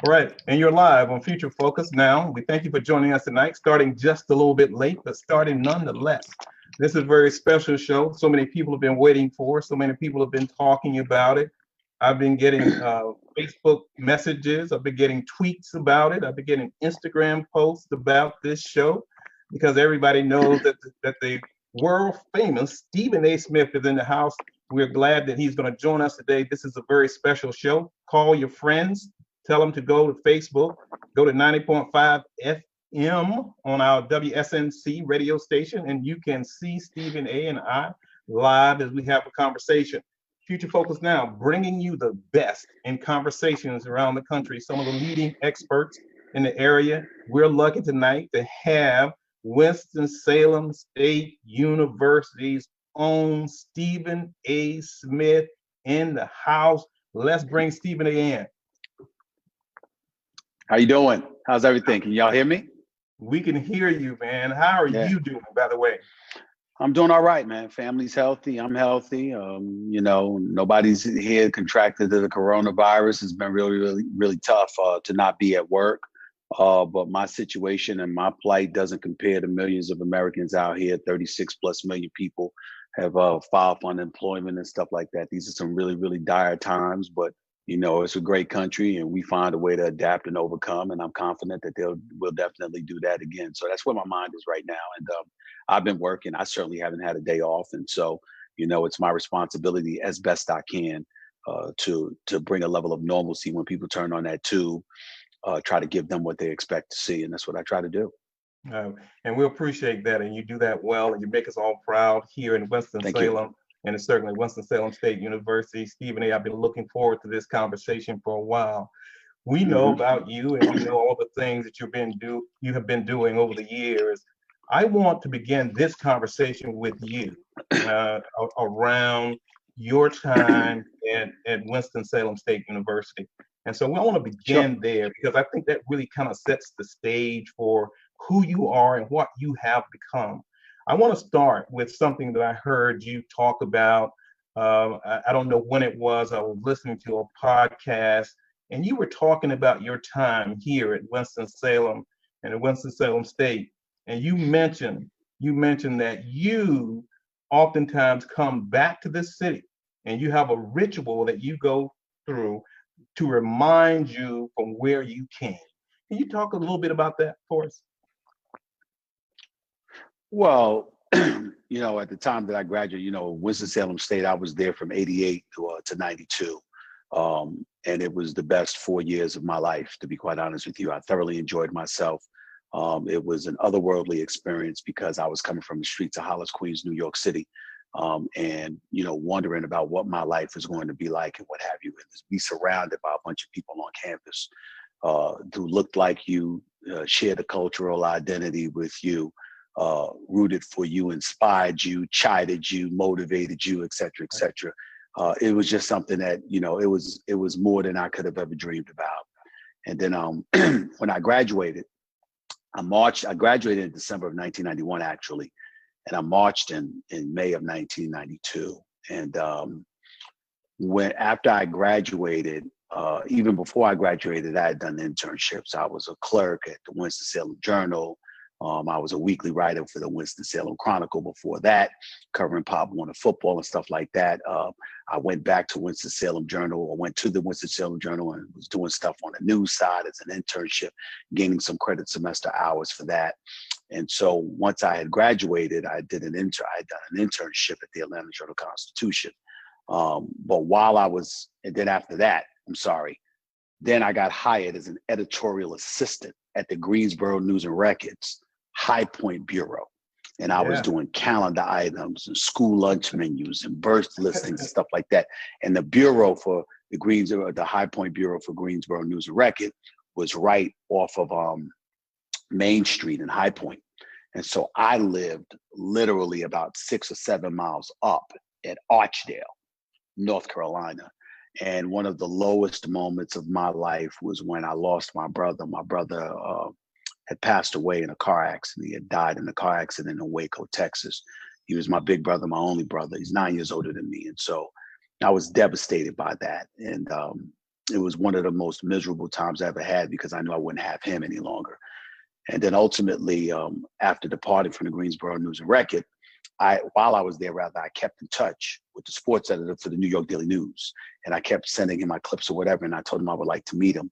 All right, and you're live on Future Focus now. We thank you for joining us tonight, starting just a little bit late, but starting nonetheless. This is a very special show. So many people have been waiting for, so many people have been talking about it. I've been getting Facebook messages, I've been getting tweets about it, I've been getting Instagram posts about this show because everybody knows that the world famous Stephen A. Smith is in the house. We're glad that he's going to join us today. This is a very special show. Call your friends. Tell them to go to Facebook, go to 90.5 FM on our WSNC radio station, and you can see Stephen A. and I live as we have a conversation. Future Focus Now, bringing you the best in conversations around the country, some of the leading experts in the area. We're lucky tonight to have Winston-Salem State University's own Stephen A. Smith in the house. Let's bring Stephen A. in. How you doing? How's everything? Can y'all hear me? We can hear you, man. How are you doing, by the way? I'm doing all right, man. Family's healthy. I'm healthy. Nobody's here contracted to the coronavirus. It's been really tough to not be at work. But my situation and my plight doesn't compare to millions of Americans out here. 36 plus million people have filed for unemployment and stuff like that. These are some really dire times, but it's a great country and we find a way to adapt and overcome. And I'm confident that we'll definitely do that again. So that's where my mind is right now. And I've been working. I certainly haven't had a day off. And so, it's my responsibility as best I can to bring a level of normalcy when people turn on that tube, try to give them what they expect to see. And that's what I try to do. And we appreciate that. And you do that well. And you make us all proud here in Winston-Salem. And it's certainly Winston-Salem State University. Stephen A., I've been looking forward to this conversation for a while. We know about you and we know all the things that you have been doing over the years. I want to begin this conversation with you around your time at Winston-Salem State University. And so I want to begin there because I think that really kind of sets the stage for who you are and what you have become. I want to start with something that I heard you talk about. I don't know when it was. I was listening to a podcast, and you were talking about your time here at Winston-Salem and at Winston-Salem State. And you mentioned that you oftentimes come back to this city, and you have a ritual that you go through to remind you from where you came. Can you talk a little bit about that for us? Well, at the time that I graduated, Winston-Salem State, I was there from 88 to 92. And it was the best 4 years of my life, to be quite honest with you. I thoroughly enjoyed myself. It was an otherworldly experience because I was coming from the streets of Hollis, Queens, New York City, and, wondering about what my life was going to be like and what have you. And be surrounded by a bunch of people on campus who looked like you, shared a cultural identity with you, rooted for you, inspired you, chided you, motivated you, et cetera, et cetera. It was just something that, it was more than I could have ever dreamed about. And then when I graduated, I graduated in December of 1991, actually, and I marched in May of 1992. And after I graduated, even before I graduated, I had done internships. I was a clerk at the Winston-Salem Journal. I was a weekly writer for the Winston-Salem Chronicle before that, covering Pop Warner football and stuff like that. I went back to Winston-Salem Journal. I went to the Winston-Salem Journal and was doing stuff on the news side as an internship, gaining some credit semester hours for that. And so once I had graduated, I had done an internship at the Atlanta Journal-Constitution. But and then after that, then I got hired as an editorial assistant at the Greensboro News and Records High Point Bureau. And I was doing calendar items and school lunch menus and birth listings and stuff like that. And the bureau for the High Point Bureau for Greensboro News and Record was right off of Main Street in High Point. And so I lived literally about 6 or 7 miles up at Archdale, North Carolina. And one of the lowest moments of my life was when I lost my brother. My brother had passed away in a car accident. He had died in a car accident in Waco, Texas. He was my big brother, my only brother. He's 9 years older than me. And so I was devastated by that. And it was one of the most miserable times I ever had because I knew I wouldn't have him any longer. And then ultimately, after departing from the Greensboro News and Record, while I was there, I kept in touch with the sports editor for the New York Daily News. And I kept sending him my clips or whatever. And I told him I would like to meet him.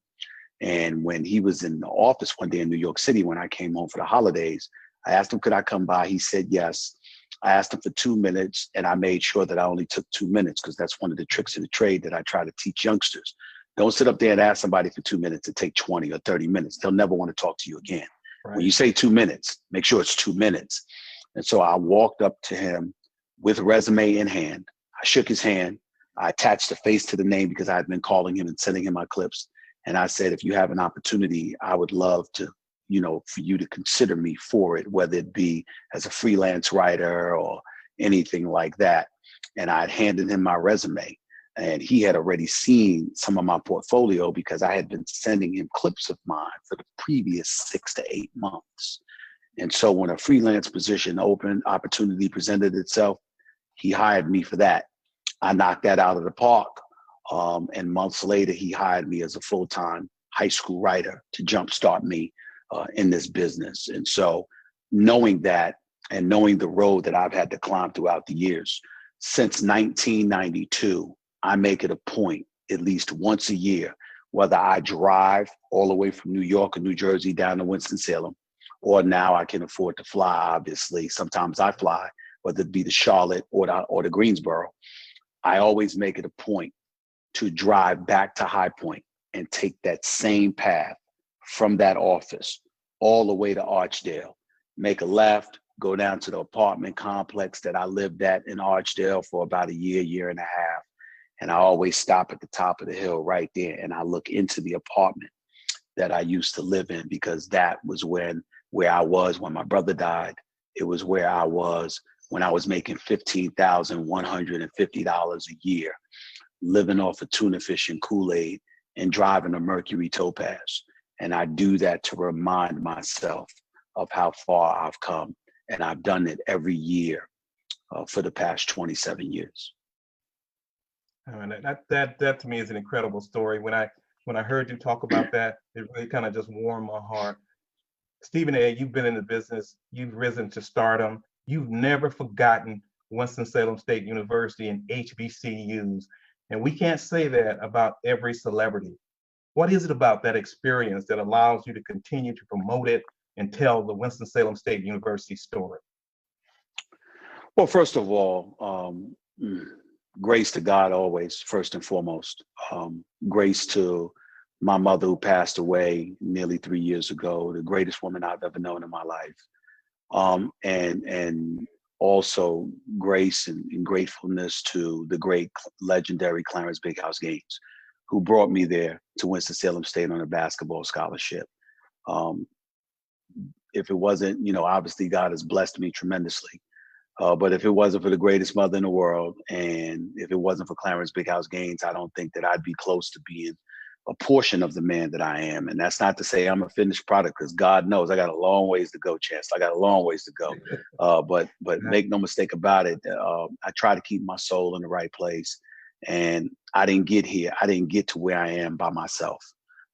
And when he was in the office one day in New York City, when I came home for the holidays, I asked him, could I come by? He said yes. I asked him for 2 minutes, and I made sure that I only took 2 minutes, because that's one of the tricks of the trade that I try to teach youngsters. Don't sit up there and ask somebody for 2 minutes to take 20 or 30 minutes. They'll never want to talk to you again. Right. When you say 2 minutes, make sure it's 2 minutes. And so I walked up to him with resume in hand. I shook his hand. I attached a face to the name because I had been calling him and sending him my clips. And I said, if you have an opportunity, I would love to, for you to consider me for it, whether it be as a freelance writer or anything like that. And I had handed him my resume, and he had already seen some of my portfolio because I had been sending him clips of mine for the previous 6 to 8 months. And so when a freelance position opportunity presented itself, he hired me for that. I knocked that out of the park. And months later, he hired me as a full-time high school writer to jumpstart me in this business. And so knowing that, and knowing the road that I've had to climb throughout the years, since 1992, I make it a point at least once a year, whether I drive all the way from New York or New Jersey down to Winston-Salem, or now I can afford to fly, obviously. Sometimes I fly, whether it be to Charlotte or the Greensboro. I always make it a point to drive back to High Point and take that same path from that office all the way to Archdale, make a left, go down to the apartment complex that I lived at in Archdale for about a year and a half. And I always stop at the top of the hill right there, and I look into the apartment that I used to live in, because that was where I was when my brother died. It was where I was when I was making $15,150 a year, living off of tuna fish and Kool-Aid and driving a Mercury Topaz. And I do that to remind myself of how far I've come. And I've done it every year for the past 27 years. And that to me is an incredible story. When I heard you talk about that, it really kind of just warmed my heart. Stephen A., you've been in the business, you've risen to stardom, you've never forgotten Winston-Salem State University and HBCUs. And we can't say that about every celebrity. What is it about that experience that allows you to continue to promote it and tell the Winston-Salem State University story? Well, first of all, grace to God always, first and foremost. Grace to my mother, who passed away nearly 3 years ago, the greatest woman I've ever known in my life. And also grace and gratefulness to the great legendary Clarence Big House Gaines, who brought me there to Winston-Salem State on a basketball scholarship. If it wasn't, obviously God has blessed me tremendously. But if it wasn't for the greatest mother in the world, and if it wasn't for Clarence Big House Gaines, I don't think that I'd be close to being a portion of the man that I am. And that's not to say I'm a finished product, because God knows I got a long ways to go, Chance. I got a long ways to go. But make no mistake about it, I try to keep my soul in the right place. And I didn't get here. I didn't get to where I am by myself.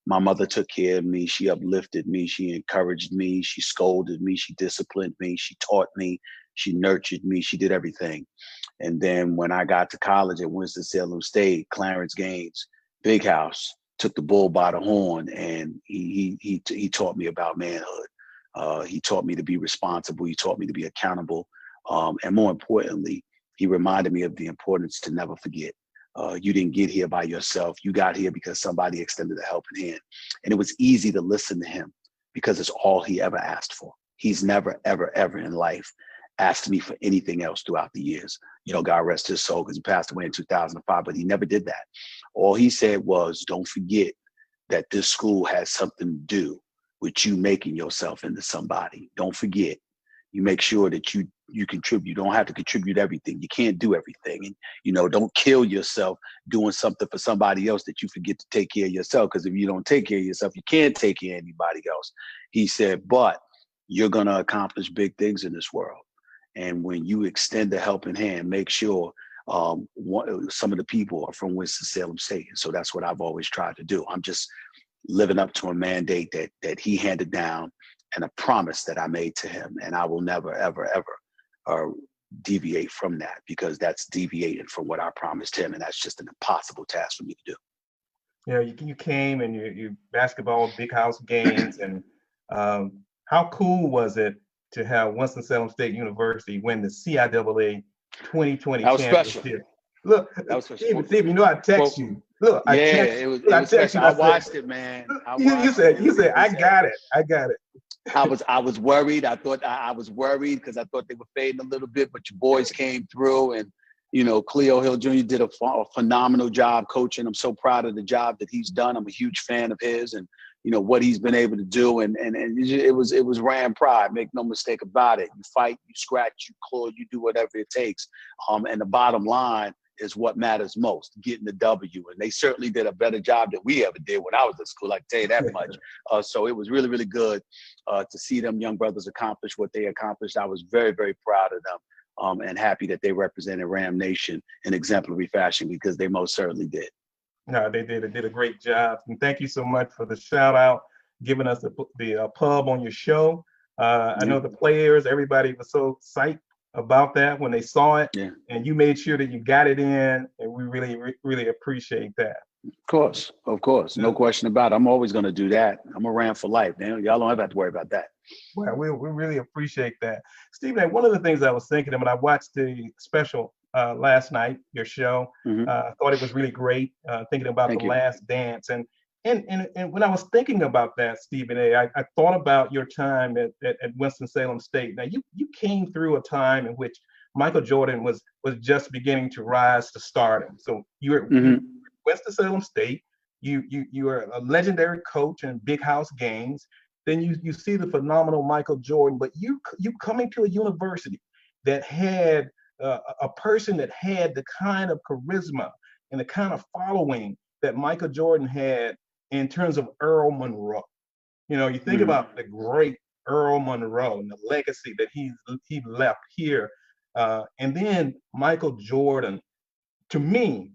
My mother took care of me. She uplifted me. She encouraged me. She scolded me. She disciplined me. She taught me. She nurtured me. She did everything. And then when I got to college at Winston-Salem State, Clarence Gaines, Big House, took the bull by the horn, and he taught me about manhood. He taught me to be responsible. He taught me to be accountable. And more importantly, he reminded me of the importance to never forget. You didn't get here by yourself. You got here because somebody extended a helping hand. And it was easy to listen to him because it's all he ever asked for. He's never, ever, ever in life asked me for anything else throughout the years. God rest his soul, because he passed away in 2005, but he never did that. All he said was, don't forget that this school has something to do with you making yourself into somebody. Don't forget. You make sure that you contribute. You don't have to contribute everything. You can't do everything. And, don't kill yourself doing something for somebody else that you forget to take care of yourself. Because if you don't take care of yourself, you can't take care of anybody else. He said, but you're going to accomplish big things in this world. And when you extend a helping hand, make sure some of the people are from Winston-Salem State. And so that's what I've always tried to do. I'm just living up to a mandate that he handed down and a promise that I made to him. And I will never, ever, ever deviate from that, because that's deviating from what I promised him. And that's just an impossible task for me to do. Yeah, you came and you basketball big house games, and how cool was it to have Winston-Salem State University win the CIAA 2020 That was championship? special. Look, That was special. Steve, you know I text you. Look, yeah, I text, it was text special. you. I watched it, man. You said, I got it. I was worried. I was worried because I thought they were fading a little bit, but your boys came through, and Cleo Hill Jr. did a phenomenal job coaching. I'm so proud of the job that he's done. I'm a huge fan of his, and what he's been able to do. And it was Ram pride. Make no mistake about it. You fight, you scratch, you claw, you do whatever it takes. And the bottom line is what matters most, getting the W. And they certainly did a better job than we ever did when I was at school, I can tell you that much. So it was really, really good to see them young brothers accomplish what they accomplished. I was very, very proud of them and happy that they represented Ram Nation in exemplary fashion, because they most certainly did. No, they did a great job. And thank you so much for the shout out, giving us the pub on your show. I know the players, everybody was so psyched about that when they saw it, and you made sure that you got it in, and we really appreciate that. Of course, no question about it. I'm always going to do that. I'm around for life, man. Y'all don't have to worry about that. Well, we really appreciate that, Stephen. One of the things I was thinking of when I watched the special last night, your show, I thought it was really great. Thinking about the last dance, and when I was thinking about that, Stephen A., I thought about your time at Winston-Salem State. Now, you came through a time in which Michael Jordan was just beginning to rise to stardom. So you were Winston-Salem State. You are a legendary coach in big house games. Then you see the phenomenal Michael Jordan, but you coming to a university that had a person that had the kind of charisma and the kind of following that Michael Jordan had in terms of Errol Monroe. You think about the great Errol Monroe and the legacy that he left here. And then Michael Jordan, to me,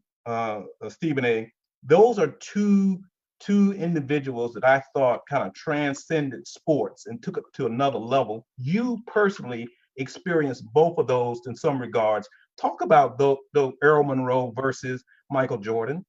Stephen A., those are two individuals that I thought kind of transcended sports and took it to another level. You personally experienced both of those in some regards. Talk about the Errol Monroe versus Michael Jordan.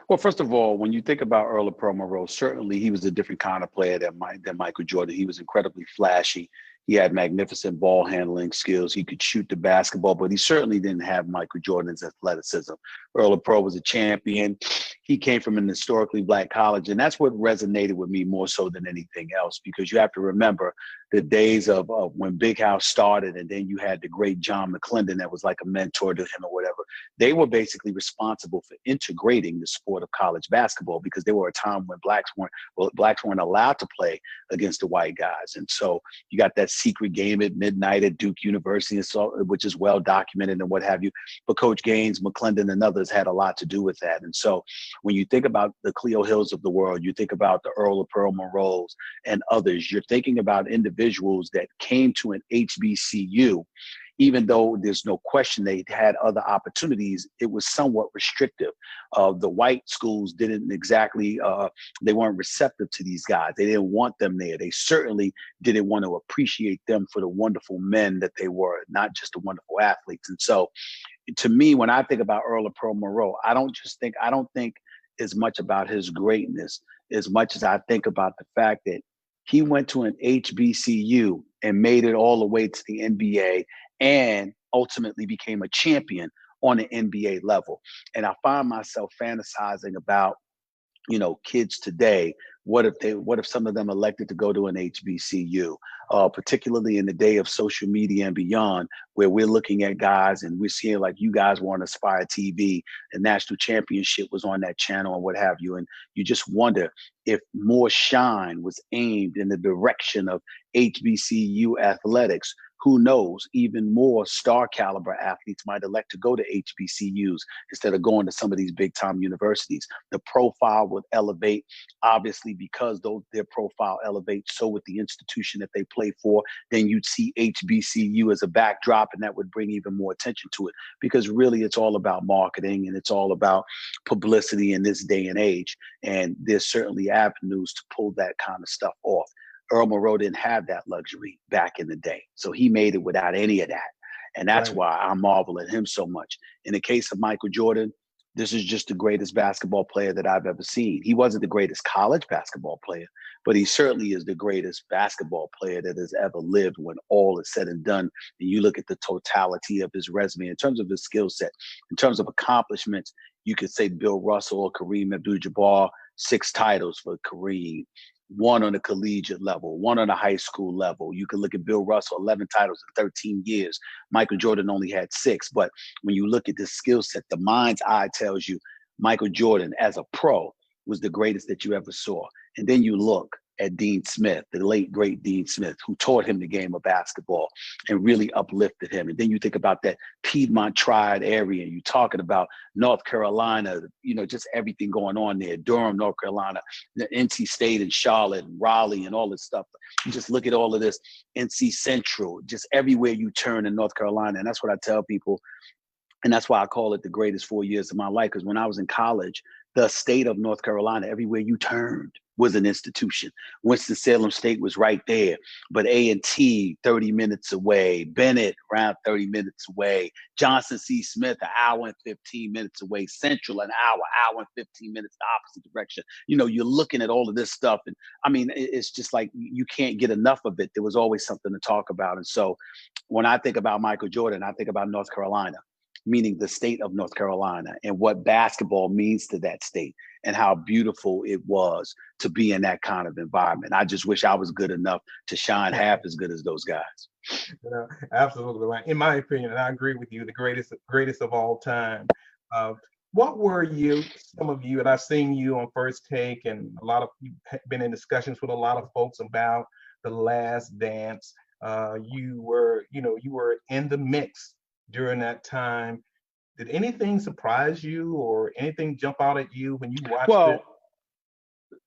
Well, first of all, when you think about Earl Monroe, certainly he was a different kind of player than Michael Jordan. He was incredibly flashy. He had magnificent ball handling skills. He could shoot the basketball, but he certainly didn't have Michael Jordan's athleticism. Earl was a champion. He came from an historically Black college, and that's what resonated with me more so than anything else, because you have to remember the days of when Big House started, and then you had the great John McClendon that was like a mentor to him or whatever. They were basically responsible for integrating the sport of college basketball, because there were a time when blacks weren't allowed to play against the white guys. And so you got that secret game at midnight at Duke University, which is well documented and what have you. But Coach Gaines, McClendon, and others had a lot to do with that. And so when you think about the Cleo Hills of the world, you think about the Earl Monroes and others, you're thinking about individuals that came to an HBCU. Even though there's no question they had other opportunities, it was somewhat restrictive. The white schools didn't exactly, they weren't receptive to these guys. They didn't want them there. They certainly didn't want to appreciate them for the wonderful men that they were, not just the wonderful athletes. And so to me, when I think about Earl Monroe, I don't think as much about his greatness as much as I think about the fact that he went to an HBCU and made it all the way to the NBA and ultimately became a champion on an NBA level. And I find myself fantasizing about, kids today. What if some of them elected to go to an HBCU, particularly in the day of social media and beyond, where we're looking at guys and we're seeing, like, you guys were on Aspire TV, the national championship was on that channel and what have you. And you just wonder if more shine was aimed in the direction of HBCU athletics, who knows, even more star caliber athletes might elect to go to HBCUs instead of going to some of these big time universities. The profile would elevate, obviously, because their profile elevates, so with the institution that they play for, then you'd see HBCU as a backdrop, and that would bring even more attention to it, because really it's all about marketing and it's all about publicity in this day and age. And there's certainly avenues to pull that kind of stuff off. Earl Monroe didn't have that luxury back in the day. So he made it without any of that. And that's why I marvel at him so much. In the case of Michael Jordan, this is just the greatest basketball player that I've ever seen. He wasn't the greatest college basketball player, but he certainly is the greatest basketball player that has ever lived when all is said and done. And you look at the totality of his resume in terms of his skill set, in terms of accomplishments, you could say Bill Russell or Kareem Abdul-Jabbar, 6 titles for Kareem, 1 on the collegiate level, 1 on the high school level. You can look at Bill Russell, 11 titles in 13 years. Michael Jordan only had 6. But when you look at this skill set, the mind's eye tells you Michael Jordan as a pro was the greatest that you ever saw. And then you look at Dean Smith, the late, great Dean Smith, who taught him the game of basketball and really uplifted him. And then you think about that Piedmont Triad area, and you're talking about North Carolina, just everything going on there, Durham, North Carolina, the NC State and Charlotte and Raleigh and all this stuff. You just look at all of this, NC Central, just everywhere you turn in North Carolina. And that's what I tell people. And that's why I call it the greatest 4 years of my life, because when I was in college, the state of North Carolina, everywhere you turned was an institution. Winston-Salem State was right there, but A&T 30 minutes away, Bennett around 30 minutes away, Johnson C. Smith an hour and 15 minutes away, Central an hour and 15 minutes the opposite direction. You're looking at all of this stuff, and I mean, it's just like you can't get enough of it. There was always something to talk about. And so when I think about Michael Jordan, I think about North Carolina, meaning the state of North Carolina, and what basketball means to that state, and how beautiful it was to be in that kind of environment. I just wish I was good enough to shine half as good as those guys. Absolutely. In my opinion, and I agree with you, the greatest of all time. What were some of you, and I've seen you on First Take, and a lot of you have been in discussions with a lot of folks about The Last Dance. You were in the mix during that time. Did anything surprise you or anything jump out at you when you watched it?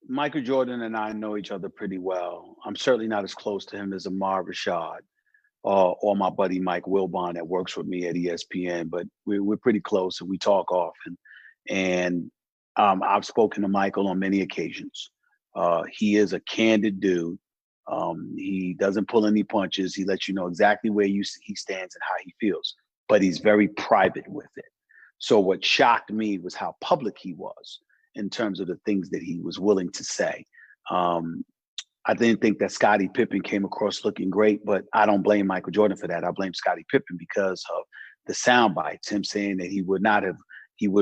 Michael Jordan and I know each other pretty well. I'm certainly not as close to him as Ahmad Rashad or my buddy Mike Wilbon that works with me at ESPN, but we're pretty close and we talk often. And I've spoken to Michael on many occasions. He is a candid dude. He doesn't pull any punches. He lets you know exactly where he stands and how he feels, but he's very private with it. So what shocked me was how public he was in terms of the things that he was willing to say. I didn't think that Scottie Pippen came across looking great, but I don't blame Michael Jordan for that. I blame Scottie Pippen because of the sound bites, him saying that he would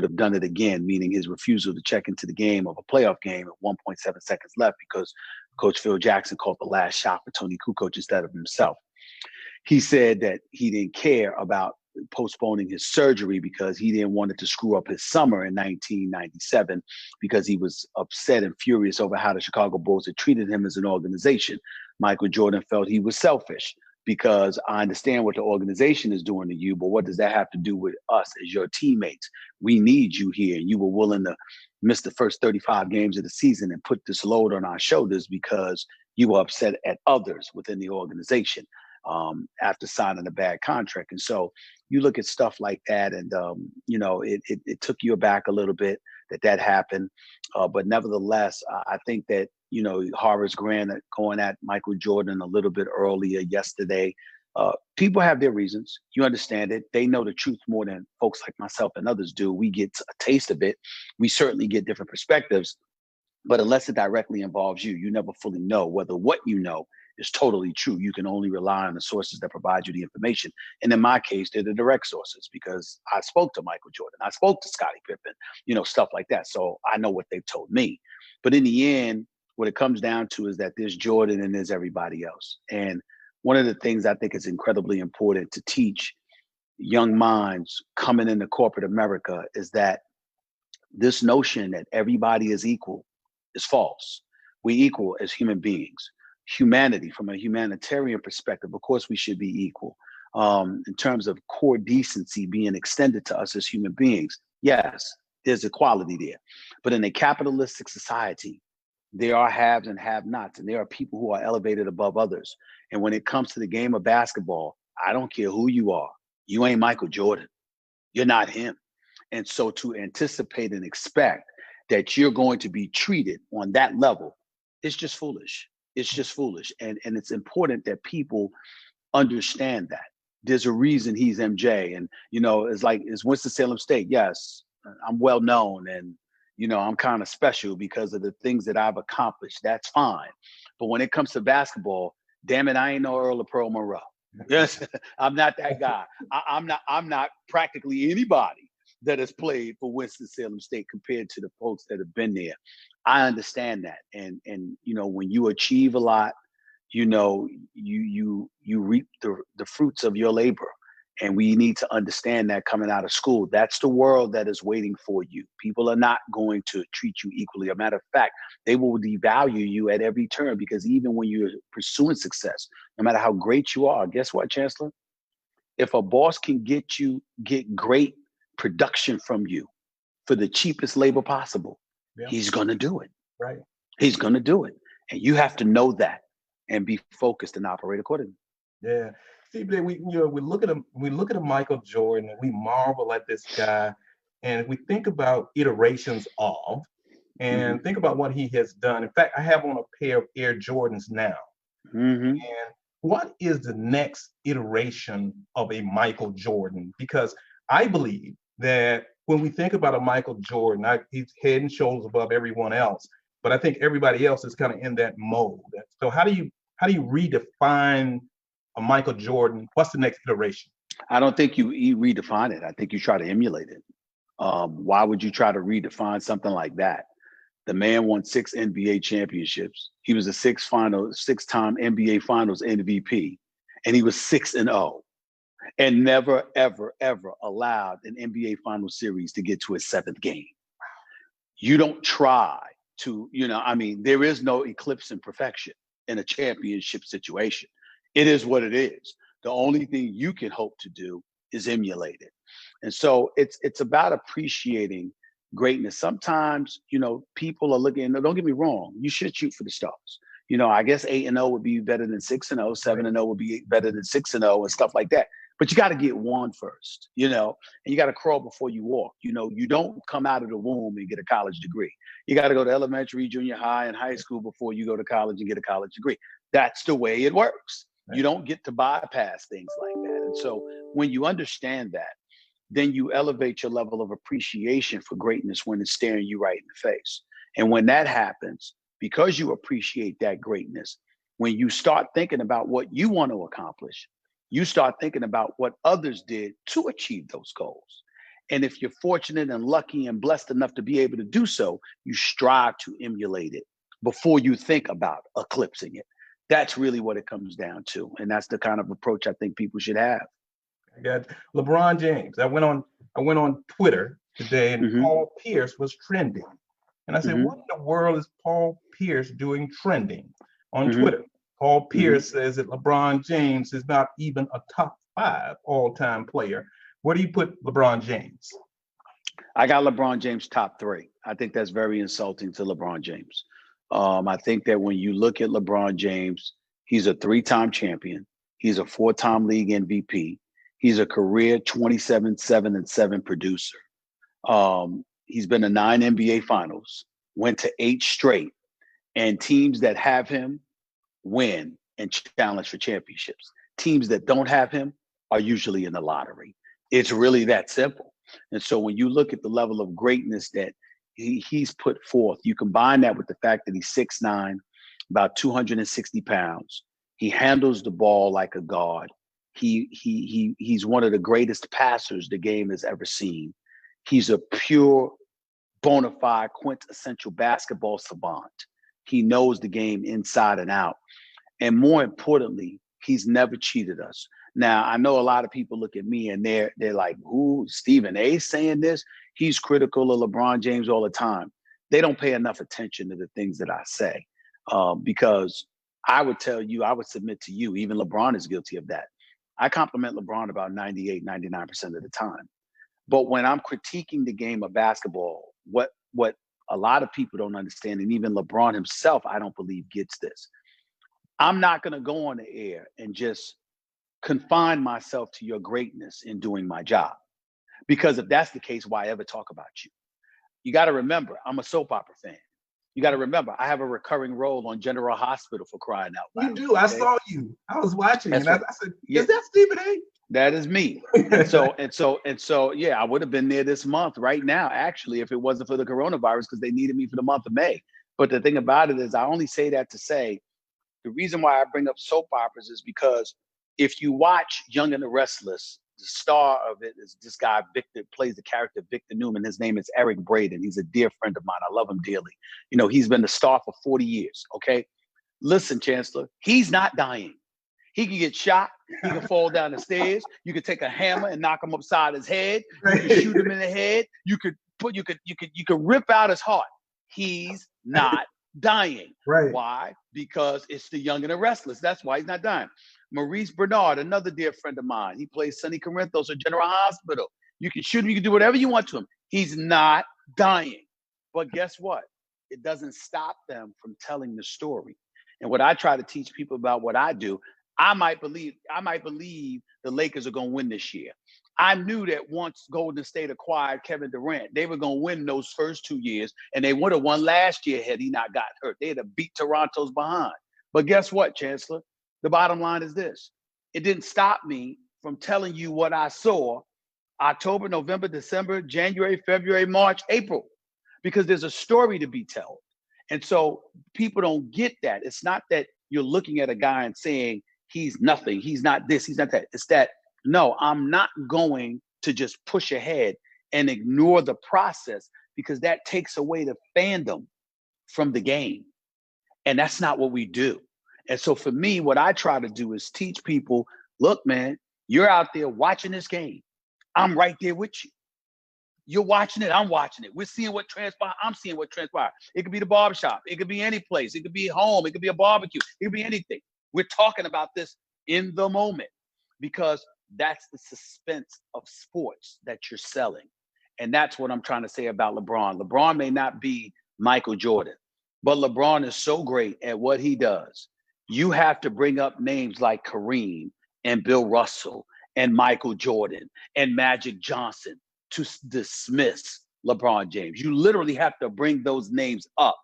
have done it again, meaning his refusal to check into the game of a playoff game at 1.7 seconds left because Coach Phil Jackson called the last shot for Tony Kukoc instead of himself. He said that he didn't care about postponing his surgery because he didn't want it to screw up his summer in 1997 because he was upset and furious over how the Chicago Bulls had treated him as an organization. Michael Jordan felt he was selfish because I understand what the organization is doing to you, but what does that have to do with us as your teammates? We need you here. And you were willing to miss the first 35 games of the season and put this load on our shoulders because you were upset at others within the organization after signing a bad contract. And so you look at stuff like that and, it took you aback a little bit that happened. But nevertheless, I think that, Horace Grant going at Michael Jordan a little bit earlier yesterday, people have their reasons. You understand it. They know the truth more than folks like myself and others do. We get a taste of it. We certainly get different perspectives. But unless it directly involves you, you never fully know whether what you know is totally true. You can only rely on the sources that provide you the information. And in my case, they're the direct sources because I spoke to Michael Jordan. I spoke to Scottie Pippen, stuff like that. So I know what they've told me. But in the end, what it comes down to is that there's Jordan and there's everybody else. And one of the things I think is incredibly important to teach young minds coming into corporate America is that this notion that everybody is equal is false. We equal as human beings. humanity, from a humanitarian perspective, of course, we should be equal. In terms of core decency being extended to us as human beings, yes, there's equality there. But in a capitalistic society, there are haves and have-nots, and there are people who are elevated above others. And when it comes to the game of basketball, I don't care who you are. You ain't Michael Jordan. You're not him. And so to anticipate and expect that you're going to be treated on that level, it's just foolish. It's just foolish. And it's important that people understand that. There's a reason he's MJ. And, it's Winston-Salem State. Yes, I'm well known, and, I'm kind of special because of the things that I've accomplished. That's fine. But when it comes to basketball, damn it, I ain't no Errol or Pearl Monroe. Yes, I'm not that guy. I'm not practically anybody that has played for Winston-Salem State compared to the folks that have been there. I understand that. And when you achieve a lot, you reap the fruits of your labor. And we need to understand that coming out of school. That's the world that is waiting for you. People are not going to treat you equally. As a matter of fact, they will devalue you at every turn, because even when you're pursuing success, no matter how great you are, guess what, Chancellor? If a boss can get great production from you for the cheapest labor possible, he's going to do it. Right. He's going to do it. And you have to know that and be focused and operate accordingly. Yeah. See, we look at a Michael Jordan and we marvel at this guy, and we think about iterations of, and think about what he has done. In fact, I have on a pair of Air Jordans now. And what is the next iteration of a Michael Jordan? Because I believe that when we think about a Michael Jordan, he's head and shoulders above everyone else, but I think everybody else is kind of in that mode. So how do you redefine a Michael Jordan? What's the next iteration? I don't think you redefine it. I think you try to emulate it. Why would you try to redefine something like that? The man won 6 NBA championships. He was a 6-time NBA Finals MVP, and he was 6-0, and never, ever, ever allowed an NBA Finals series to get to its 7th game. You don't try to, there is no eclipse in perfection in a championship situation. It is what it is. The only thing you can hope to do is emulate it. And so it's about appreciating greatness. Sometimes, people are looking, don't get me wrong, you should shoot for the stars. I guess 8-0 would be better than 6-0, 7-0 would be better than 6-0 and stuff like that. But you got to get one first, and you got to crawl before you walk. You don't come out of the womb and get a college degree. You got to go to elementary, junior high, and high school before you go to college and get a college degree. That's the way it works. You don't get to bypass things like that. And so when you understand that, then you elevate your level of appreciation for greatness when it's staring you right in the face. And when that happens, because you appreciate that greatness, when you start thinking about what you want to accomplish, you start thinking about what others did to achieve those goals. And if you're fortunate and lucky and blessed enough to be able to do so, you strive to emulate it before you think about eclipsing it. That's really what it comes down to. And that's the kind of approach I think people should have. I got LeBron James. I went on Twitter today, and Paul Pierce was trending. And I said, what in the world is Paul Pierce doing trending on Twitter? Paul Pierce says that LeBron James is not even a top 5 all-time player. Where do you put LeBron James? I got LeBron James top 3. I think that's very insulting to LeBron James. I think that when you look at LeBron James, he's a 3-time champion. He's a 4-time league MVP. He's a career 27-7-7 producer. He's been to 9 NBA finals, went to 8 straight, and teams that have him win and challenge for championships. Teams that don't have him are usually in the lottery. It's really that simple. And so when you look at the level of greatness that he's put forth, you combine that with the fact that he's 6'9", about 260 pounds. He handles the ball like a guard. He's one of the greatest passers the game has ever seen. He's a pure, bona fide, quintessential basketball savant. He knows the game inside and out. And more importantly, he's never cheated us. Now, I know a lot of people look at me and they're like, "Who, Stephen A. saying this?" He's critical of LeBron James all the time. They don't pay enough attention to the things that I say because I would submit to you, even LeBron is guilty of that. I compliment LeBron about 98, 99% of the time. But when I'm critiquing the game of basketball, what a lot of people don't understand, and even LeBron himself, I don't believe gets this. I'm not going to go on the air and just confine myself to your greatness in doing my job. Because if that's the case, why ever talk about you? You got to remember, I'm a soap opera fan. You got to remember, I have a recurring role on General Hospital, for crying out loud. You do. Okay? I saw you. I was watching, That's and right. I said, "Is that Stephen A?" That is me. And so, yeah, I would have been there this month right now, actually, if it wasn't for the coronavirus, because they needed me for the month of May. But the thing about it is, I only say that to say, the reason why I bring up soap operas is because if you watch Young and the Restless, the star of it is this guy, Victor, plays the character Victor Newman. His name is Eric Braeden. He's a dear friend of mine. I love him dearly. You know, he's been the star for 40 years, okay? Listen, Chancellor, he's not dying. He can get shot. He can fall down the stairs. You could take a hammer and knock him upside his head. You could shoot him in the head. You could rip out his heart. He's not dying. Right. Why? Because it's the Young and the Restless. That's why he's not dying. Maurice Bernard, another dear friend of mine. He plays Sonny Corinthos at General Hospital. You can shoot him. You can do whatever you want to him. He's not dying. But guess what? It doesn't stop them from telling the story. And what I try to teach people about what I do, I might believe the Lakers are going to win this year. I knew that once Golden State acquired Kevin Durant, they were going to win those first 2 years, and they would have won last year had he not got hurt. They'd have beat Toronto's behind. But guess what, Chancellor? The bottom line is this. It didn't stop me from telling you what I saw October, November, December, January, February, March, April, because there's a story to be told. And so people don't get that. It's not that you're looking at a guy and saying, he's nothing, he's not this, he's not that. It's that, no, I'm not going to just push ahead and ignore the process, because that takes away the fandom from the game. And that's not what we do. And so for me, what I try to do is teach people, look, man, you're out there watching this game. I'm right there with you. You're watching it, I'm watching it. We're seeing what transpired, I'm seeing what transpired. It could be the barbershop, it could be any place, it could be home, it could be a barbecue, it could be anything. We're talking about this in the moment, because that's the suspense of sports that you're selling. And that's what I'm trying to say about LeBron. LeBron may not be Michael Jordan, but LeBron is so great at what he does. You have to bring up names like Kareem and Bill Russell and Michael Jordan and Magic Johnson to dismiss LeBron James. You literally have to bring those names up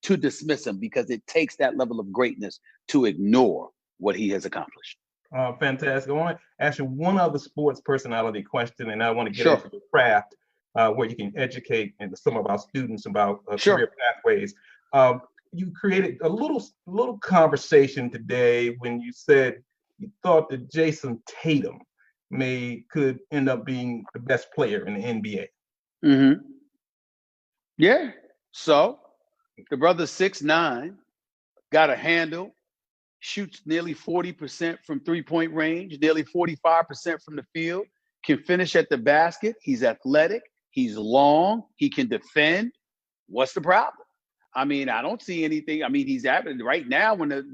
to dismiss him, because it takes that level of greatness to ignore what he has accomplished. Fantastic. I want to ask you one other sports personality question, and I want to get into the craft where you can educate some of our students about career pathways. You created a little conversation today when you said you thought that Jason Tatum could end up being the best player in the NBA. Mm-hmm. Yeah. So the brother's 6'9", got a handle, shoots nearly 40% from three-point range, nearly 45% from the field, can finish at the basket. He's athletic. He's long. He can defend. What's the problem? I mean, I don't see anything. I mean, he's averaging right now when the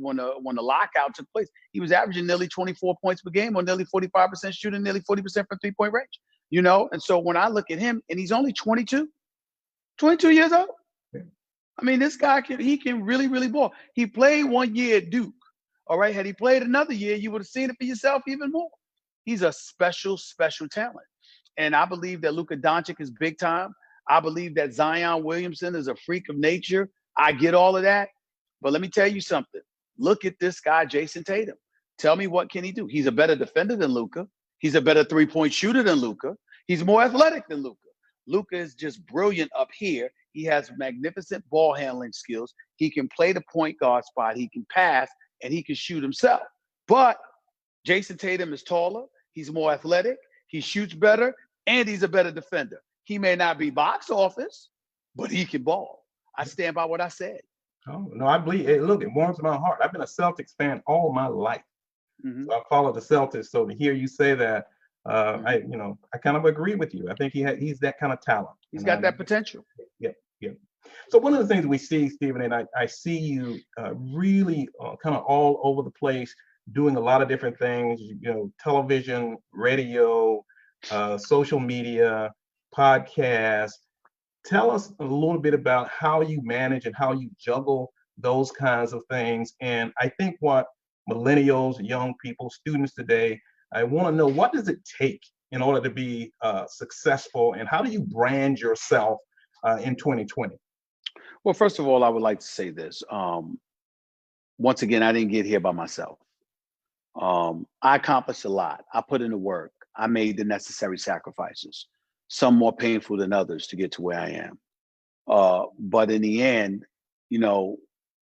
lockout took place, he was averaging nearly 24 points per game on nearly 45% shooting, nearly 40% from three-point range. You know, and so when I look at him, and he's only 22 years old. I mean, this guy can really, really ball. He played 1 year at Duke. All right. Had he played another year, you would have seen it for yourself even more. He's a special, special talent. And I believe that Luka Doncic is big time. I believe that Zion Williamson is a freak of nature. I get all of that. But let me tell you something. Look at this guy, Jason Tatum. Tell me, what can he do? He's a better defender than Luka. He's a better three-point shooter than Luka. He's more athletic than Luka. Luka is just brilliant up here. He has magnificent ball handling skills. He can play the point guard spot. He can pass, and he can shoot himself. But Jason Tatum is taller. He's more athletic. He shoots better, and he's a better defender. He may not be box office, but he can ball. I stand by what I said. Oh, no, I believe it. Look, it warms my heart. I've been a Celtics fan all my life. Mm-hmm. So I follow the Celtics. So to hear you say that, I kind of agree with you. I think he's that kind of talent. He's got that potential. Yep. So one of the things we see, Stephen, and I see you really kind of all over the place, doing a lot of different things, television, radio, social media, podcasts. Tell us a little bit about how you manage and how you juggle those kinds of things. And I think what millennials, young people, students today, I want to know, what does it take in order to be successful, and how do you brand yourself in 2020? Well, first of all, I would like to say this. Once again, I didn't get here by myself. I accomplished a lot. I put in the work. I made the necessary sacrifices, some more painful than others, to get to where I am. But in the end,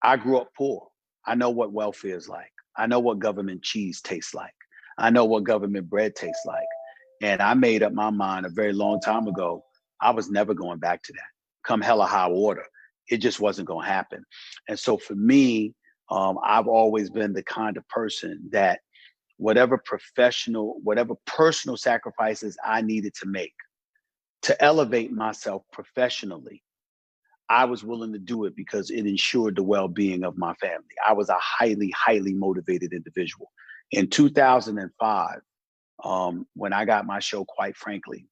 I grew up poor. I know what welfare is like. I know what government cheese tastes like. I know what government bread tastes like. And I made up my mind a very long time ago. I was never going back to that. Come hell or high water, it just wasn't going to happen. And so for me, I've always been the kind of person that whatever personal sacrifices I needed to make to elevate myself professionally, I was willing to do it because it ensured the well-being of my family. I was a highly, highly motivated individual. In 2005, when I got my show, quite frankly,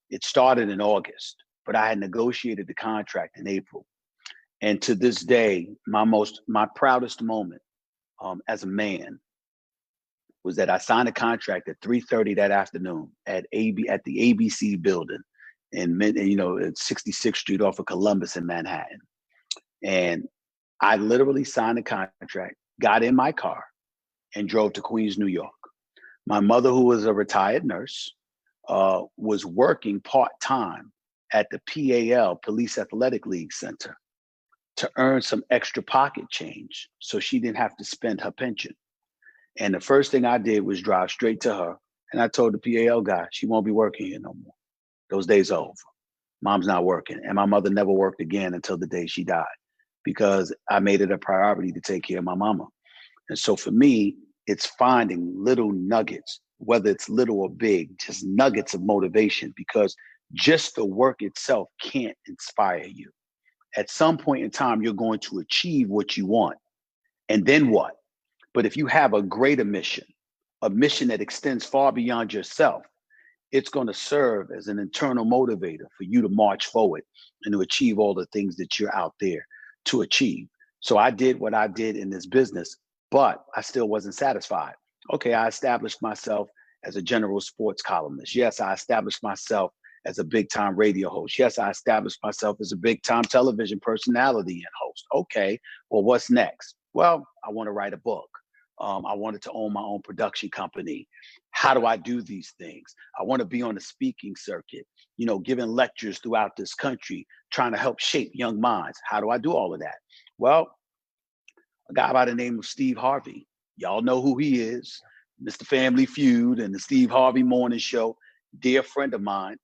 it started in August, but I had negotiated the contract in April. And to this day, my proudest moment as a man was that I signed a contract at 3:30 that afternoon at the ABC building at 66th Street off of Columbus in Manhattan. And I literally signed a contract, got in my car, and drove to Queens, New York. My mother, who was a retired nurse, was working part-time at the PAL, Police Athletic League Center, to earn some extra pocket change so she didn't have to spend her pension. And the first thing I did was drive straight to her. And I told the PAL guy, she won't be working here no more. Those days are over. Mom's not working. And my mother never worked again until the day she died, because I made it a priority to take care of my mama. And so for me, it's finding little nuggets, whether it's little or big, just nuggets of motivation, because just the work itself can't inspire you. At some point in time, you're going to achieve what you want. And then what? But if you have a greater mission, a mission that extends far beyond yourself, it's going to serve as an internal motivator for you to march forward and to achieve all the things that you're out there to achieve. So I did what I did in this business, but I still wasn't satisfied. Okay, I established myself as a general sports columnist. Yes, I established myself as a big-time radio host. Yes, I established myself as a big-time television personality and host. Okay, well, what's next? Well, I want to write a book. I wanted to own my own production company. How do I do these things? I want to be on the speaking circuit, giving lectures throughout this country, trying to help shape young minds. How do I do all of that? Well, a guy by the name of Steve Harvey, y'all know who he is, Mr. Family Feud and the Steve Harvey Morning Show, dear friend of mine,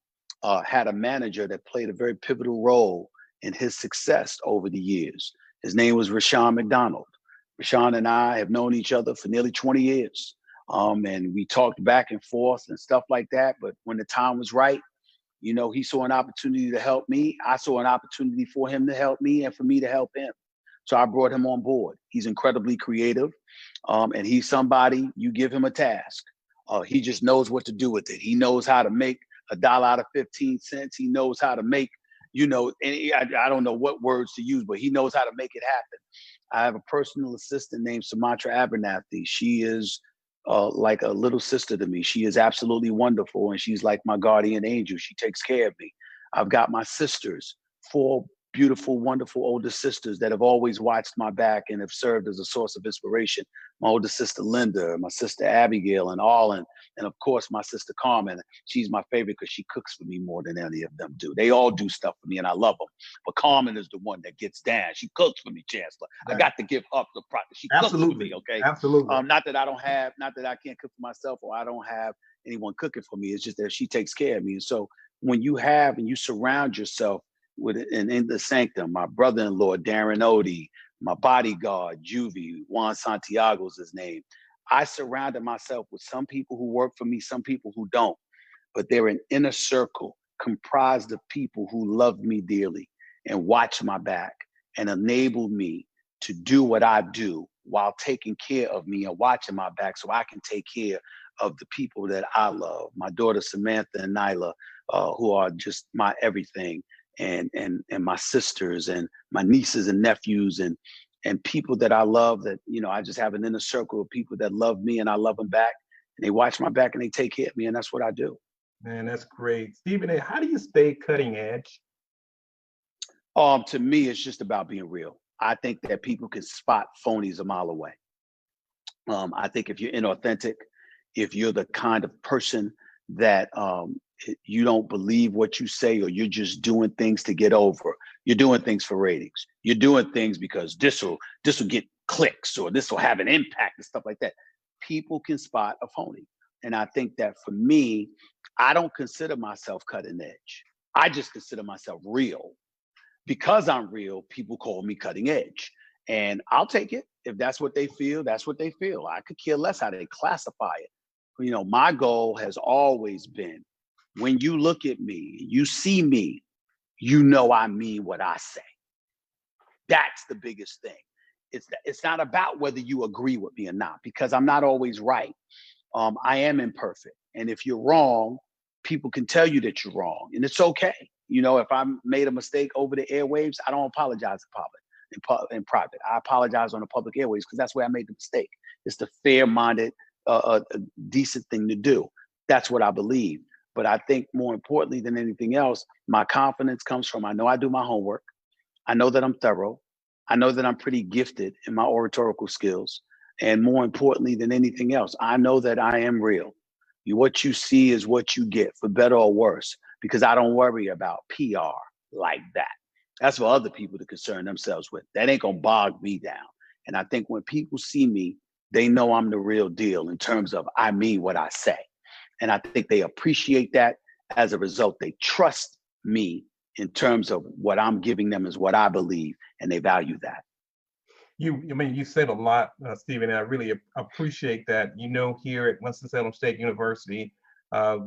had a manager that played a very pivotal role in his success over the years. His name was Rashawn McDonald. Rashawn and I have known each other for nearly 20 years. And we talked back and forth and stuff like that. But when the time was right, he saw an opportunity to help me. I saw an opportunity for him to help me and for me to help him. So I brought him on board. He's incredibly creative. And he's somebody, you give him a task. He just knows what to do with it. He knows how to make $1 out of 15 cents. He knows how to make, and I don't know what words to use, but he knows how to make it happen. I have a personal assistant named Sumatra Abernathy. She is like a little sister to me. She is absolutely wonderful, and she's like my guardian angel. She takes care of me. I've got my sisters, 4 beautiful, wonderful older sisters that have always watched my back and have served as a source of inspiration. My older sister, Linda, my sister, Abigail, and Arlen, and of course, my sister, Carmen. She's my favorite because she cooks for me more than any of them do. They all do stuff for me, and I love them. But Carmen is the one that gets down. She cooks for me, Chancellor. Right. I got to give up the product. She cooks for me, okay? Absolutely. Not that I can't cook for myself or I don't have anyone cooking for me. It's just that she takes care of me. And so when you have and you surround yourself with it, and in the sanctum, my brother-in-law, Darren Odie, my bodyguard, Juvie, Juan Santiago is his name. I surrounded myself with some people who work for me, some people who don't, but they're an inner circle comprised of people who love me dearly. and watched my back and enabled me to do what I do while taking care of me and watching my back so I can take care of the people that I love. My daughter Samantha and Nyla, who are just my everything, and my sisters and my nieces and nephews and people that I love, that, you know, I just have an inner circle of people that love me and I love them back, and they watch my back and they take care of me, and that's what I do. Man, that's great. Stephen A., how do you stay cutting edge? To me, it's just about being real. I think that people can spot phonies a mile away. I think if you're inauthentic, if you're the kind of person that you don't believe what you say, or you're just doing things to get over, you're doing things for ratings, you're doing things because this will get clicks, or this will have an impact and stuff like that, people can spot a phony. And I think that for me, I don't consider myself cutting edge. I just consider myself real. Because I'm real, people call me cutting edge. And I'll take it. If that's what they feel, that's what they feel. I could care less how they classify it. You know, my goal has always been, when you look at me, you see me, you know I mean what I say. That's the biggest thing. It's not about whether you agree with me or not, because I'm not always right. I am imperfect. And if you're wrong, people can tell you that you're wrong, and it's okay. You know, if I made a mistake over the airwaves, I don't apologize in private. I apologize on the public airwaves because that's where I made the mistake. It's the fair-minded, decent thing to do. That's what I believe. But I think more importantly than anything else, my confidence comes from, I know I do my homework. I know that I'm thorough. I know that I'm pretty gifted in my oratorical skills. And more importantly than anything else, I know that I am real. What you see is what you get, for better or worse, because I don't worry about PR like that. That's for other people to concern themselves with. That ain't gonna bog me down. And I think when people see me, they know I'm the real deal in terms of I mean what I say. And I think they appreciate that. As a result, they trust me in terms of what I'm giving them is what I believe, and they value that. You said a lot, Stephen, and I really appreciate that. You know, here at Winston-Salem State University,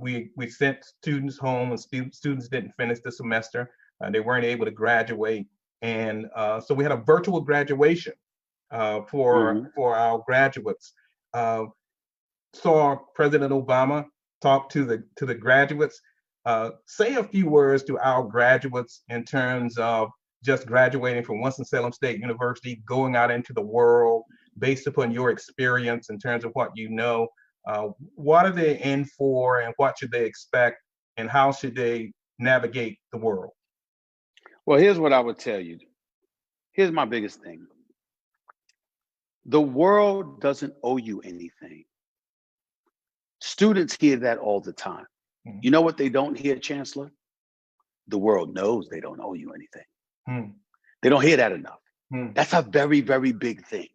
we sent students home, and students didn't finish the semester. They weren't able to graduate. And so we had a virtual graduation for our graduates. Saw President Obama talk to the graduates. Say a few words to our graduates in terms of just graduating from Winston-Salem State University, going out into the world, based upon your experience in terms of what you know. What are they in for, and what should they expect, and how should they navigate the world? Well, here's what I would tell you. Here's my biggest thing. The world doesn't owe you anything. Students hear that all the time. Mm-hmm. You know what they don't hear, Chancellor? The world knows they don't owe you anything. They don't hear that enough. That's a very, very big thing.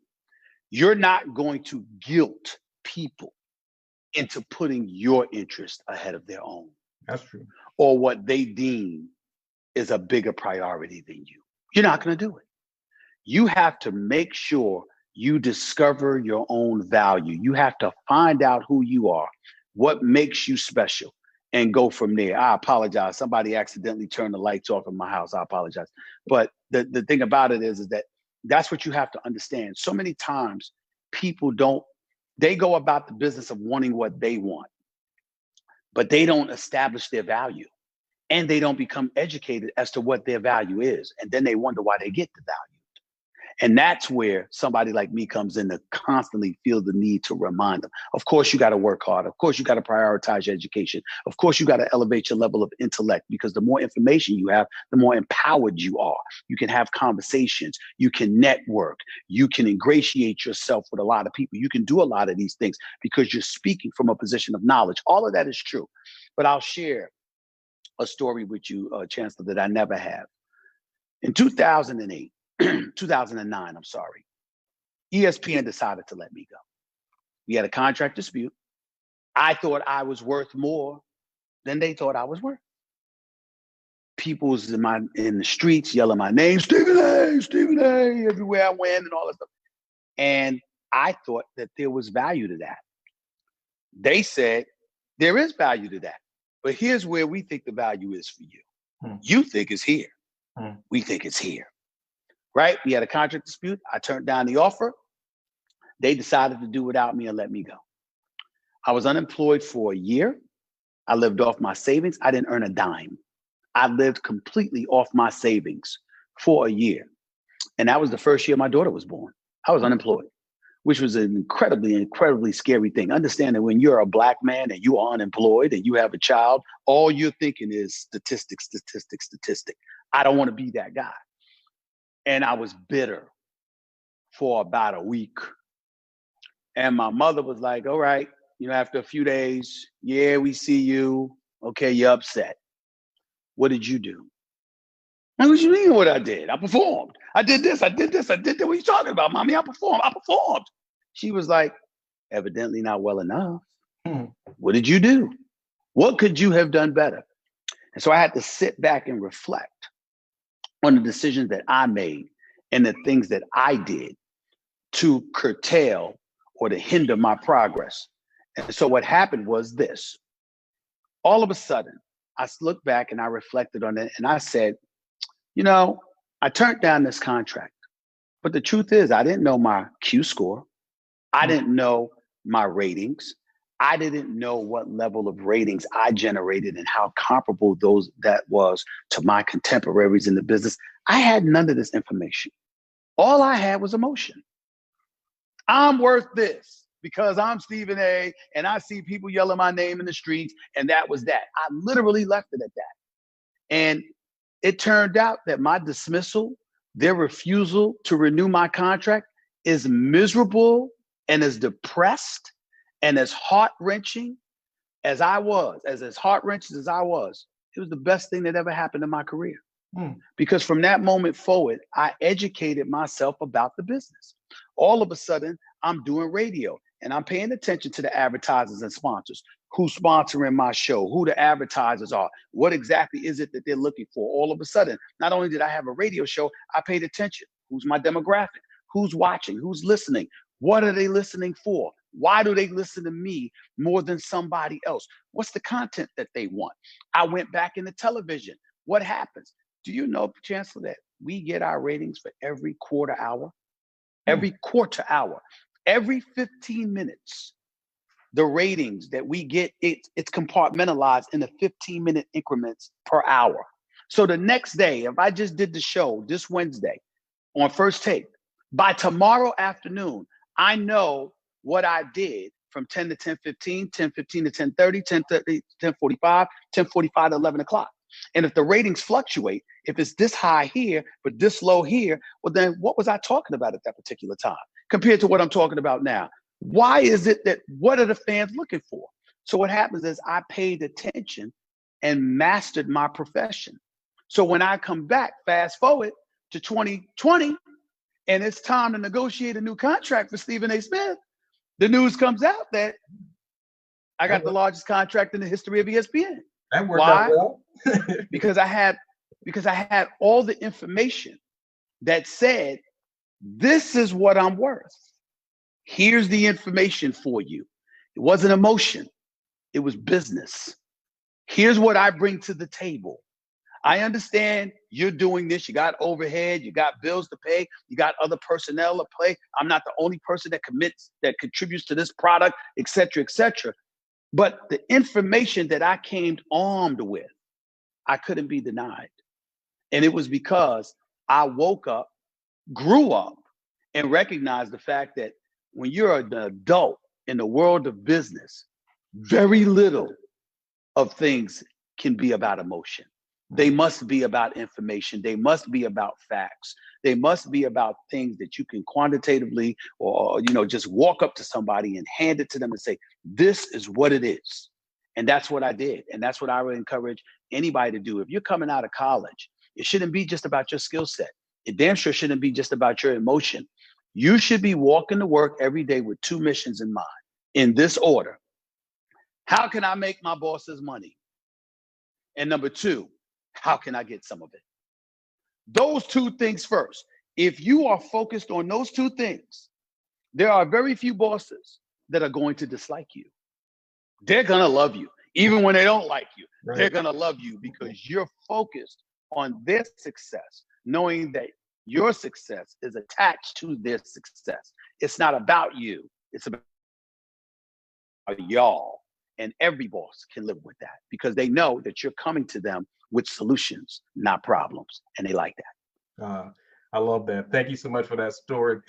You're not going to guilt people into putting your interest ahead of their own. That's true. Or what they deem is a bigger priority than you. You're not going to do it. You have to make sure you discover your own value. You have to find out who you are, what makes you special, and go from there. I apologize. Somebody accidentally turned the lights off in my house. I apologize. But the thing about it is that that's what you have to understand. So many times people they go about the business of wanting what they want, but they don't establish their value, and they don't become educated as to what their value is. And then they wonder why they get the value. And that's where somebody like me comes in to constantly feel the need to remind them. Of course, you got to work hard. Of course, you got to prioritize your education. Of course, you got to elevate your level of intellect, because the more information you have, the more empowered you are. You can have conversations. You can network. You can ingratiate yourself with a lot of people. You can do a lot of these things because you're speaking from a position of knowledge. All of that is true. But I'll share a story with you, Chancellor, that I never have. In 2009, I'm sorry, ESPN decided to let me go. We had a contract dispute. I thought I was worth more than they thought I was worth. People was in the streets yelling my name, Stephen A, everywhere I went and all that stuff. And I thought that there was value to that. They said, there is value to that. But here's where we think the value is for you. You think it's here. We think it's here, right? We had a contract dispute. I turned down the offer. They decided to do without me and let me go. I was unemployed for a year. I lived off my savings. I didn't earn a dime. I lived completely off my savings for a year. And that was the first year my daughter was born. I was unemployed, which was an incredibly scary thing. Understand that when you're a Black man and you are unemployed and you have a child, all you're thinking is statistics. I don't want to be that guy. And I was bitter for about a week. And my mother was like, all right, after a few days, yeah, we see you. Okay, you're upset. What did you do? And what you mean what I did? I performed. I did this, I did that. What are you talking about, mommy? I performed. She was like, evidently not well enough. What did you do? What could you have done better? And so I had to sit back and reflect on the decisions that I made and the things that I did to curtail or to hinder my progress. And so what happened was this. All of a sudden, I looked back and I reflected on it and I said, I turned down this contract. But the truth is, I didn't know my Q score. I didn't know my ratings. I didn't know what level of ratings I generated and how comparable that was to my contemporaries in the business. I had none of this information. All I had was emotion. I'm worth this because I'm Stephen A. and I see people yelling my name in the streets, and that was that. I literally left it at that. And it turned out that my dismissal, their refusal to renew my contract, is miserable and as depressed and as heart-wrenching as I was, as heart-wrenching as I was. It was the best thing that ever happened in my career. Because from that moment forward, I educated myself about the business. All of a sudden, I'm doing radio and I'm paying attention to the advertisers and sponsors. Who's sponsoring my show, who the advertisers are, what exactly is it that they're looking for. All of a sudden, not only did I have a radio show, I paid attention. Who's my demographic? Who's watching? Who's listening? What are they listening for? Why do they listen to me more than somebody else? What's the content that they want? I went back into television. What happens? Do you know, Chancellor, that we get our ratings for every quarter hour? Every quarter hour, every 15 minutes, the ratings that we get, it's compartmentalized in the 15-minute increments per hour. So the next day, if I just did the show this Wednesday on First Take, by tomorrow afternoon, I know what I did from 10 to 10:15, 10:15 to 10:30, 10:30, 10:45, 10:45 to 11 o'clock. And if the ratings fluctuate, if it's this high here, but this low here, well, then what was I talking about at that particular time compared to what I'm talking about now? Why is it that, what are the fans looking for? So what happens is I paid attention and mastered my profession. So when I come back, fast forward to 2020, and it's time to negotiate a new contract for Stephen A. Smith, the news comes out that I got the largest contract in the history of ESPN. That worked out well. because I had all the information that said, this is what I'm worth. Here's the information for you. It wasn't emotion. It was business. Here's what I bring to the table. I understand you're doing this. You got overhead. You got bills to pay. You got other personnel to pay. I'm not the only person that contributes to this product, et cetera, et cetera. But the information that I came armed with, I couldn't be denied. And it was because I woke up, grew up, and recognized the fact that when you're an adult in the world of business, very little of things can be about emotion. They must be about information. They must be about facts. They must be about things that you can quantitatively or just walk up to somebody and hand it to them and say, this is what it is. And that's what I did. And that's what I would encourage anybody to do. If you're coming out of college, it shouldn't be just about your skill set. It damn sure shouldn't be just about your emotion. You should be walking to work every day with two missions in mind, in this order. How can I make my boss's money? And number two, how can I get some of it? Those two things first. If you are focused on those two things, there are very few bosses that are going to dislike you. They're going to love you. Even when they don't like you, They're going to love you because you're focused on their success, knowing that your success is attached to their success. It's not about you, it's about y'all. And every boss can live with that because they know that you're coming to them with solutions, not problems. And they like that. I love that. Thank you so much for that story.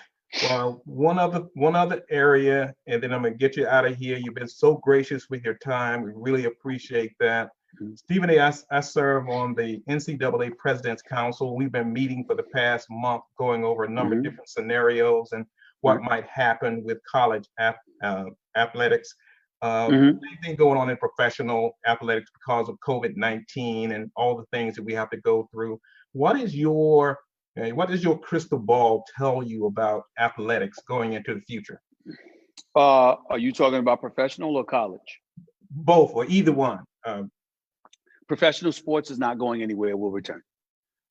Well, one other area, and then I'm gonna get you out of here. You've been so gracious with your time. We really appreciate that. Stephen A., I serve on the NCAA President's Council. We've been meeting for the past month, going over a number of different scenarios and what might happen with college athletics. Anything going on in professional athletics because of COVID-19 and all the things that we have to go through. What does your crystal ball tell you about athletics going into the future? Are you talking about professional or college? Both, or either one. Professional sports is not going anywhere. It will return.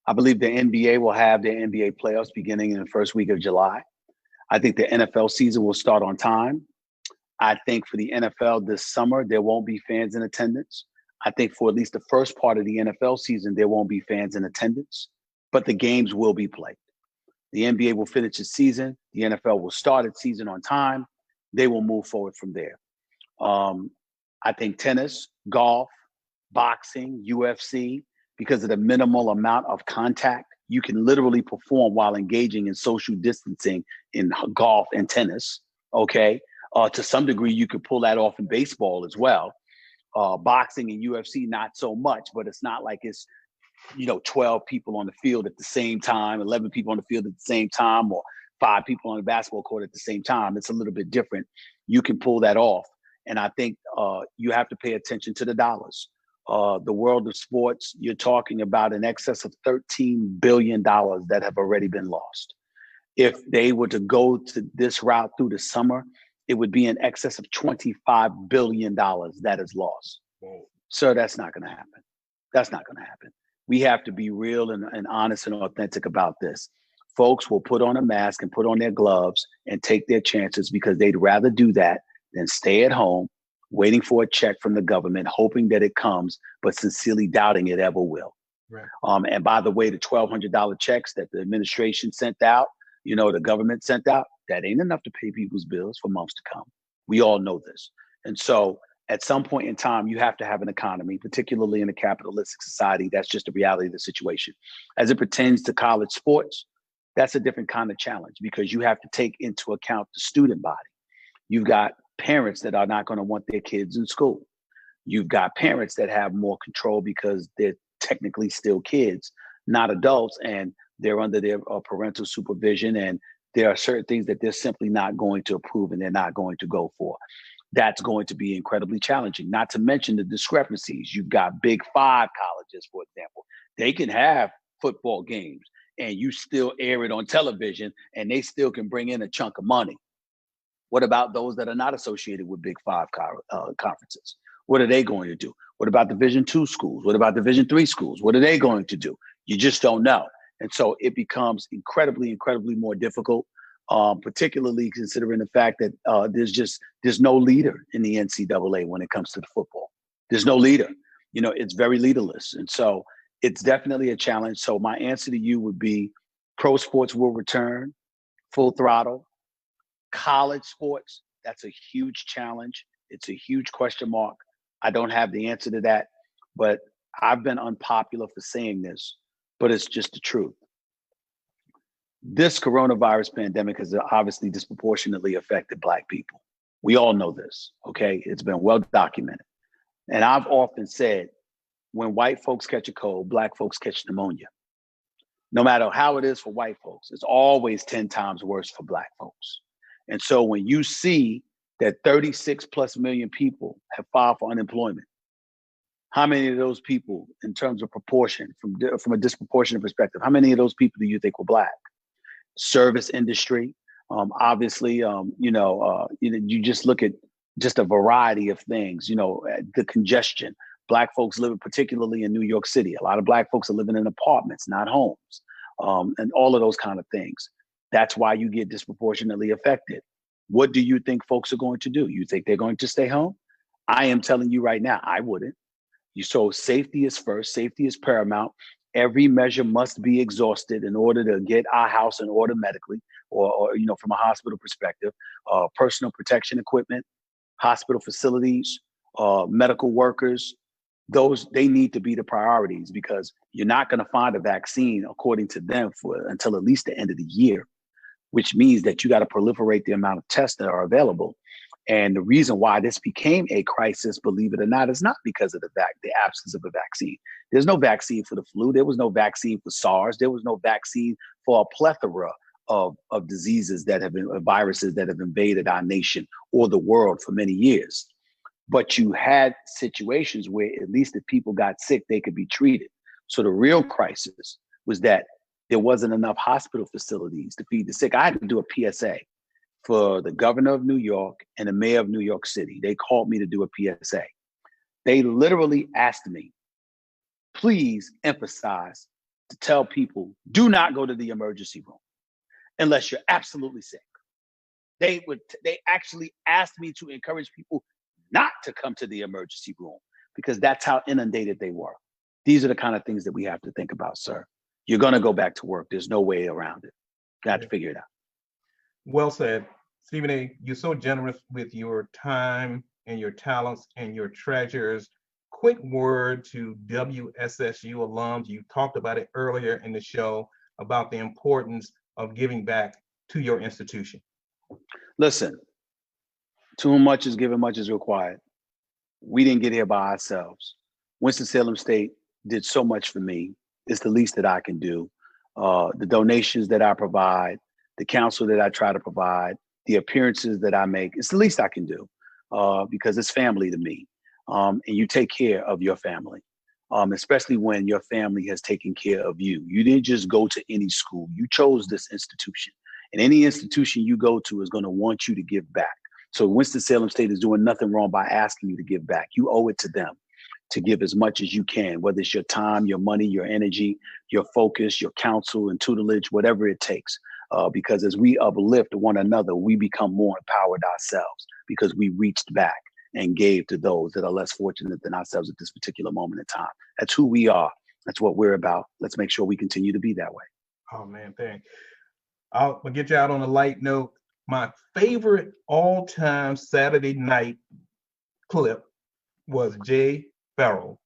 I believe the NBA will have their NBA playoffs beginning in the first week of July. I think the NFL season will start on time. I think for the NFL this summer, there won't be fans in attendance. I think for at least the first part of the NFL season, there won't be fans in attendance, but the games will be played. The NBA will finish its season. The NFL will start its season on time. They will move forward from there. I think tennis, golf, boxing, UFC, because of the minimal amount of contact, you can literally perform while engaging in social distancing in golf and tennis, okay? To some degree, you could pull that off in baseball as well. Boxing and UFC, not so much, but it's not like it's 12 people on the field at the same time, 11 people on the field at the same time, or 5 people on the basketball court at the same time. It's a little bit different. You can pull that off. And I think you have to pay attention to the dollars. The world of sports, you're talking about in excess of $13 billion that have already been lost. If they were to go to this route through the summer, it would be in excess of $25 billion that is lost. Whoa. So that's not going to happen. That's not going to happen. We have to be real and honest and authentic about this. Folks will put on a mask and put on their gloves and take their chances because they'd rather do that than stay at home, waiting for a check from the government, hoping that it comes, but sincerely doubting it ever will. Right. And by the way, the $1,200 checks that the administration sent out, the government sent out, that ain't enough to pay people's bills for months to come. We all know this. And so at some point in time, you have to have an economy, particularly in a capitalistic society. That's just the reality of the situation. As it pertains to college sports, that's a different kind of challenge because you have to take into account the student body. You've got parents that are not going to want their kids in school. You've got parents that have more control because they're technically still kids, not adults, and they're under their parental supervision. And there are certain things that they're simply not going to approve and they're not going to go for. That's going to be incredibly challenging, not to mention the discrepancies. You've got Big Five colleges, for example. They can have football games and you still air it on television and they still can bring in a chunk of money. What about those that are not associated with Big Five conferences? What are they going to do? What about Division II schools? What about Division III schools? What are they going to do? You just don't know. And so it becomes incredibly, incredibly more difficult, particularly considering the fact that there's no leader in the NCAA when it comes to the football. There's no leader. It's very leaderless. And so it's definitely a challenge. So my answer to you would be pro sports will return full throttle. College sports, that's a huge challenge. It's a huge question mark. I don't have the answer to that, but I've been unpopular for saying this, but it's just the truth. This coronavirus pandemic has obviously disproportionately affected Black people. We all know this, okay? It's been well documented. And I've often said, when white folks catch a cold, Black folks catch pneumonia. No matter how it is for white folks, it's always 10 times worse for Black folks. And so when you see that 36 plus million people have filed for unemployment, how many of those people, in terms of proportion, from a disproportionate perspective, how many of those people do you think were Black? Service industry, obviously, you just look at just a variety of things, the congestion. Black folks live, particularly in New York City. A lot of Black folks are living in apartments, not homes, and all of those kind of things. That's why you get disproportionately affected. What do you think folks are going to do? You think they're going to stay home? I am telling you right now, I wouldn't. So safety is first, safety is paramount. Every measure must be exhausted in order to get our house in order medically, or from a hospital perspective. Personal protection equipment, hospital facilities, medical workers, they need to be the priorities, because you're not going to find a vaccine, according to them, until at least the end of the year, which means that you got to proliferate the amount of tests that are available. And the reason why this became a crisis, believe it or not, is not because of the absence of a vaccine. There's no vaccine for the flu. There was no vaccine for SARS. There was no vaccine for a plethora of diseases viruses that have invaded our nation or the world for many years. But you had situations where at least if people got sick, they could be treated. So the real crisis was that there wasn't enough hospital facilities to feed the sick. I had to do a PSA for the governor of New York and the mayor of New York City. They called me to do a PSA. They literally asked me, please emphasize to tell people, do not go to the emergency room unless you're absolutely sick. They actually asked me to encourage people not to come to the emergency room, because that's how inundated they were. These are the kind of things that we have to think about, sir. You're going to go back to work. There's no way around it. Got to figure it out. Well said. Stephen A., you're so generous with your time and your talents and your treasures. Quick word to WSSU alums. You talked about it earlier in the show about the importance of giving back to your institution. Listen, to whom much is given, much is required. We didn't get here by ourselves. Winston-Salem State did so much for me. It's the least that I can do. The donations that I provide, the counsel that I try to provide, the appearances that I make, it's the least I can do, because it's family to me. And you take care of your family, especially when your family has taken care of you. You didn't just go to any school. You chose this institution. And any institution you go to is going to want you to give back. So Winston-Salem State is doing nothing wrong by asking you to give back. You owe it to them to give as much as you can, whether it's your time, your money, your energy, your focus, your counsel and tutelage, whatever it takes. Because as we uplift one another, we become more empowered ourselves, because we reached back and gave to those that are less fortunate than ourselves at this particular moment in time. That's who we are. That's what we're about. Let's make sure we continue to be that way. Oh, man, thanks. I'll get you out on a light note. My favorite all-time Saturday night clip was Jay Farrell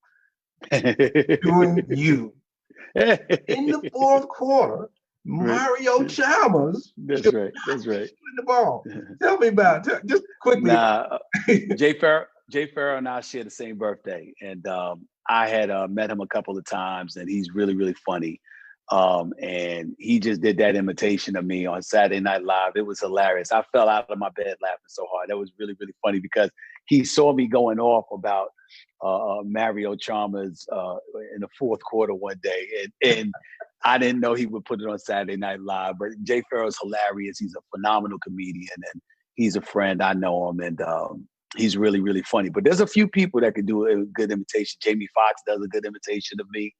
doing you. In the fourth quarter, Mario Chalmers. That's right. The ball. Tell me about it. Just quickly. Jay Farrell and I share the same birthday, and I had met him a couple of times, and he's really, really funny. And he just did that imitation of me on Saturday Night Live. It was hilarious. I fell out of my bed laughing so hard. That was really, really funny, because he saw me going off about Mario Chalmers in the fourth quarter one day. And I didn't know he would put it on Saturday Night Live, but Jay Farrell's hilarious. He's a phenomenal comedian, and he's a friend. I know him, and he's really, really funny. But there's a few people that can do a good imitation. Jamie Foxx does a good imitation of me.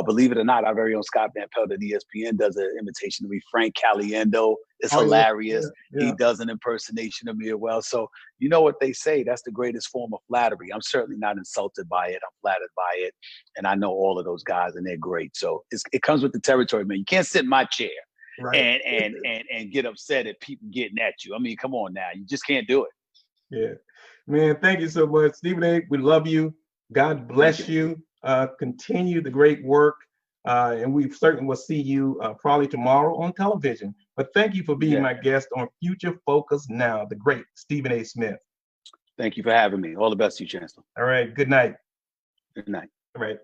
Believe it or not, our very own Scott Van Pelt at ESPN does an imitation of me. Frank Caliendo is hilarious. Yeah. He does an impersonation of me as well. So you know what they say, that's the greatest form of flattery. I'm certainly not insulted by it. I'm flattered by it. And I know all of those guys, and they're great. So it comes with the territory, man. You can't sit in my chair. Right. and get upset at people getting at you. I mean, come on now. You just can't do it. Yeah. Man, thank you so much. Stephen A., we love you. God bless you. Continue the great work. And we certainly will see you probably tomorrow on television. But thank you for being my guest on Future Focus Now, the great Stephen A. Smith. Thank you for having me. All the best to you, Chancellor. All right. Good night. Good night. All right.